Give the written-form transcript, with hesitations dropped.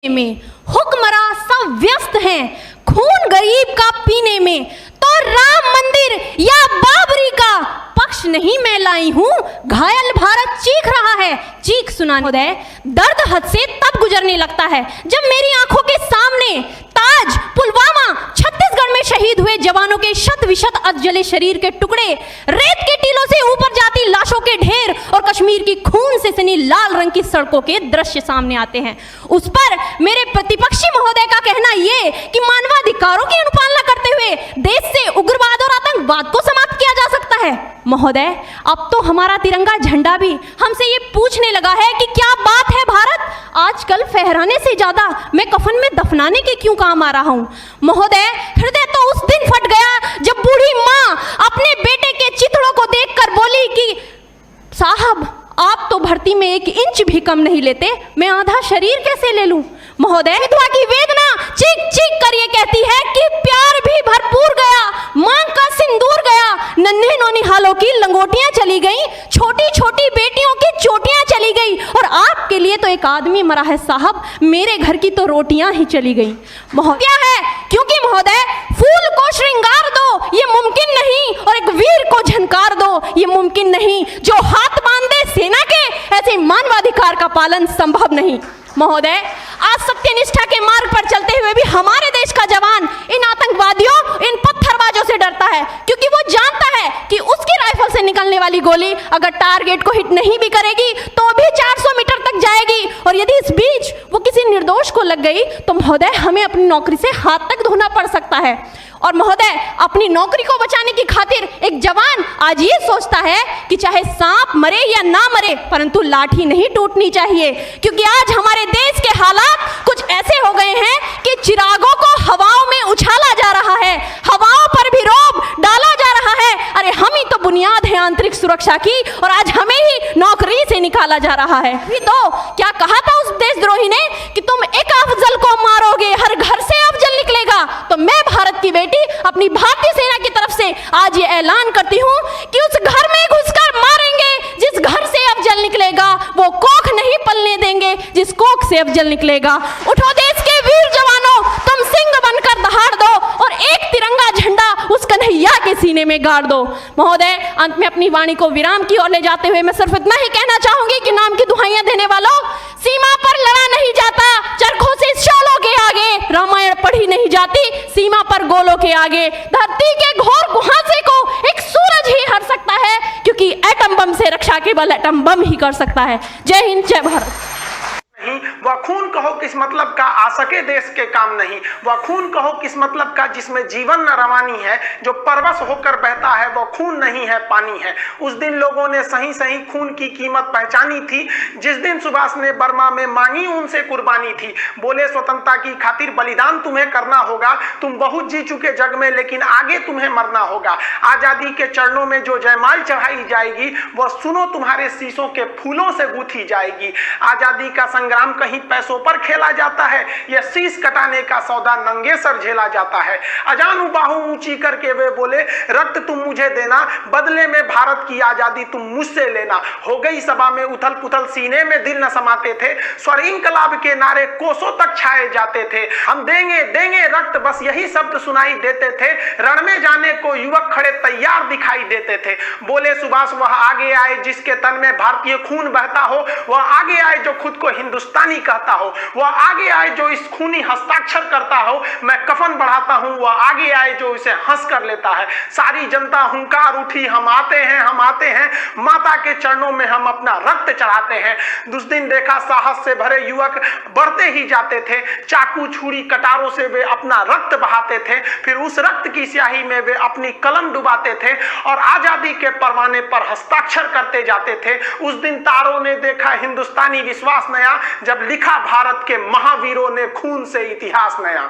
में हुक्मरां सब व्यस्त हैं खून गरीब का पीने में, तो राम मंदिर या बाबरी का पक्ष नहीं मैं लाई हूं। घायल भारत चीख रहा है, चीख सुनाने दर्द हद से तब गुजरने लगता है जब मेरी आंखों के सामने ताज, पुलवामा, छत्तीसगढ़ में शहीद हुए जवानों के शत विशत अधजले शरीर के टुकड़े, रेत के टीलों से ऊपर जाती लाशों के ढेर और कश्मीर की खून से सनी लाल रंग की सड़कों के दृश्य सामने आते हैं। उस पर मेरे प्रतिपक्षी महोदय का कहना ये कि मानवाधिकारों की अनुपालना करते हुए देश से उग्रवाद और आतंकवाद को समाप्त किया जा सकता है। महोदय, अब तो हमारा तिरंगा झंडा भी हमसे ये पूछने लगा है कि क्या बात है भारत, आजकल फहराने से ज्यादा मैं कफन में दफनाने के क्यों काम आ रहा हूं। महोदय, हृदय तो उस दिन फट गया जब बूढ़ी मां अपने बेटे के चिथड़ों को देखकर बोली कि साहब आप तो भर्ती में 1 इंच भी कम नहीं लेते, मैं आधा शरीर कैसे ले लूं। महोदय, विधवा की वेदना चीख चीख कर ये कहती है कि प्यार भी भरपूर गया, मांग का सिंदूर गया, नन्हे नौनिहालों की लंगोटियां चली गई, छोटी छोटी बेटियों की चोटियां चली गई, और आपके लिए तो एक आदमी मरा है साहब, मेरे घर की तो रोटियां ही चली गई। महोदय है क्योंकि महोदय फूल को श्रृंगार दो ये मुमकिन नहीं, और एक वीर को झनकार दो ये मुमकिन नहीं, जो हाथ बांधे सेना के ऐसे मानवाधिकार का पालन संभव नहीं। महोदय, आज सत्यनिष्ठा के मार्ग पर चलते हुए भी हमारे देश का जवान इन आतंकवादियों, इन पत्थरबाजों से डरता है, क्योंकि वो जानता है कि उसकी राइफल से निकलने वाली गोली अगर टारगेट को हिट नहीं भी करेगी तो भी 400 मीटर तक जाएगी, और यदि इस बीच वो किसी निर्दोष को लग गई तो महोदय हमें अपनी नौकरी से हाथ तक धोना पड़ सकता है। और महोदय, अपनी नौकरी को बचाने की खातिर एक जवान आज ये सोचता है कि चाहे सांप मरे या ना मरे, परंतु लाठी नहीं टूटनी चाहिए, क्योंकि आज हमारे देश के हालात कुछ ऐसे हो गए हैं कि चिरागों को हवाओं में उछाला जा रहा है, हवाओं पर भी रोब डाला जा रहा है। अरे हम ही तो बुनियाद है आंतरिक सुरक्षा की, और आज हमें ही नौकरी से निकाला जा रहा है। भी तो क्या कहा था उस देशद्रोही ने कि तुम एक अफजल को मारोगे हर घर से अफजल निकलेगा। तो मैं भारत की अपनी भारतीय सेना की तरफ से आज ये ऐलान करती हूं कि उस घर में घुसकर मारेंगे जिस घर से अफजल निकलेगा, वो कोख नहीं पलने देंगे जिस कोख से अफजल निकलेगा। उठो देश के वीर जवानों, तुम सिंह बनकर दहाड़ दो और एक तिरंगा झंडा उस कन्हैया के सीने में गाड़ दो। महोदय, अंत में अपनी वाणी को विराम की ओर ले जाते हुए मैं सिर्फ इतना ही कहना चाहूंगी कि नाम की दुहाइयां देने वालों, सीमा पर लड़ा नहीं जाता चरखों से शोलों के आगे, रामायण पढ़ी नहीं जाती सीमा पर गोलों के आगे, धरती के घोर कुहासे को एक सूरज ही हर सकता है, क्योंकि एटम बम से रक्षा केवल एटम बम ही कर सकता है। जय हिंद, जय भारत। नहीं, वह खून कहो किस मतलब का आ सके देश के काम नहीं, वह खून कहो किस मतलब का जिसमें जीवन न रवानी है, जो परवश होकर बहता है वह खून नहीं है पानी है। उस दिन लोगों ने सही सही खून की कीमत पहचानी थी, जिस दिन सुभाष ने बर्मा में मांगी उनसे कुर्बानी थी। बोले स्वतंत्रता की खातिर बलिदान तुम्हें करना होगा, तुम बहुत जी चुके जग में लेकिन आगे तुम्हें मरना होगा। आजादी के चरणों में जो जयमाल चढ़ाई जाएगी वह सुनो तुम्हारे शीशों के फूलों से गूंथी जाएगी। आजादी का संग्राम कहीं पैसों पर खेला जाता है, यह शीश कटाने का सौदा नंगे सर झेला जाता है। अजानू बाहू ऊंची करके वे बोले रक्त तुम मुझे देना, बदले में भारत की आजादी तुम मुझसे लेना। हो गई सभा में उथल पुथल, सीने में दिल न समाते थे, स्वर इंकलाब के नारे कोसों तक छाए जाते थे। हम देंगे देंगे रक्त बस यही शब्द सुनाई देते थे, रण में जाने को युवक खड़े तैयार दिखाई देते थे। बोले सुभाष वह आगे आए जिसके तन में भारतीय खून बहता हो, वह आगे आए जो खुद को हिंदुस्तानी कहता हो, वह आगे आए जो इस खूनी हस्ताक्षर करता हो, मैं कफन बढ़ाता हूं, वह आगे आए जो इसे हंस कर लेता है। सारी जनता हुंकार उठी, हम आते हैं हम आते हैं, माता के चरणों में हम अपना रक्त चढ़ाते हैं। उस दिन देखा साहस से भरे युवक बढ़ते ही जाते थे, चाकू छुरी कटारों से वे अपना रक्त बहाते थे, फिर उस रक्त की स्याही में वे अपनी कलम डुबाते थे और आजादी के परवाने पर हस्ताक्षर करते जाते थे। उस दिन तारों ने देखा हिंदुस्तानी विश्वास नया, जब लिखा भारत के महावीरों ने खून से इतिहास नया।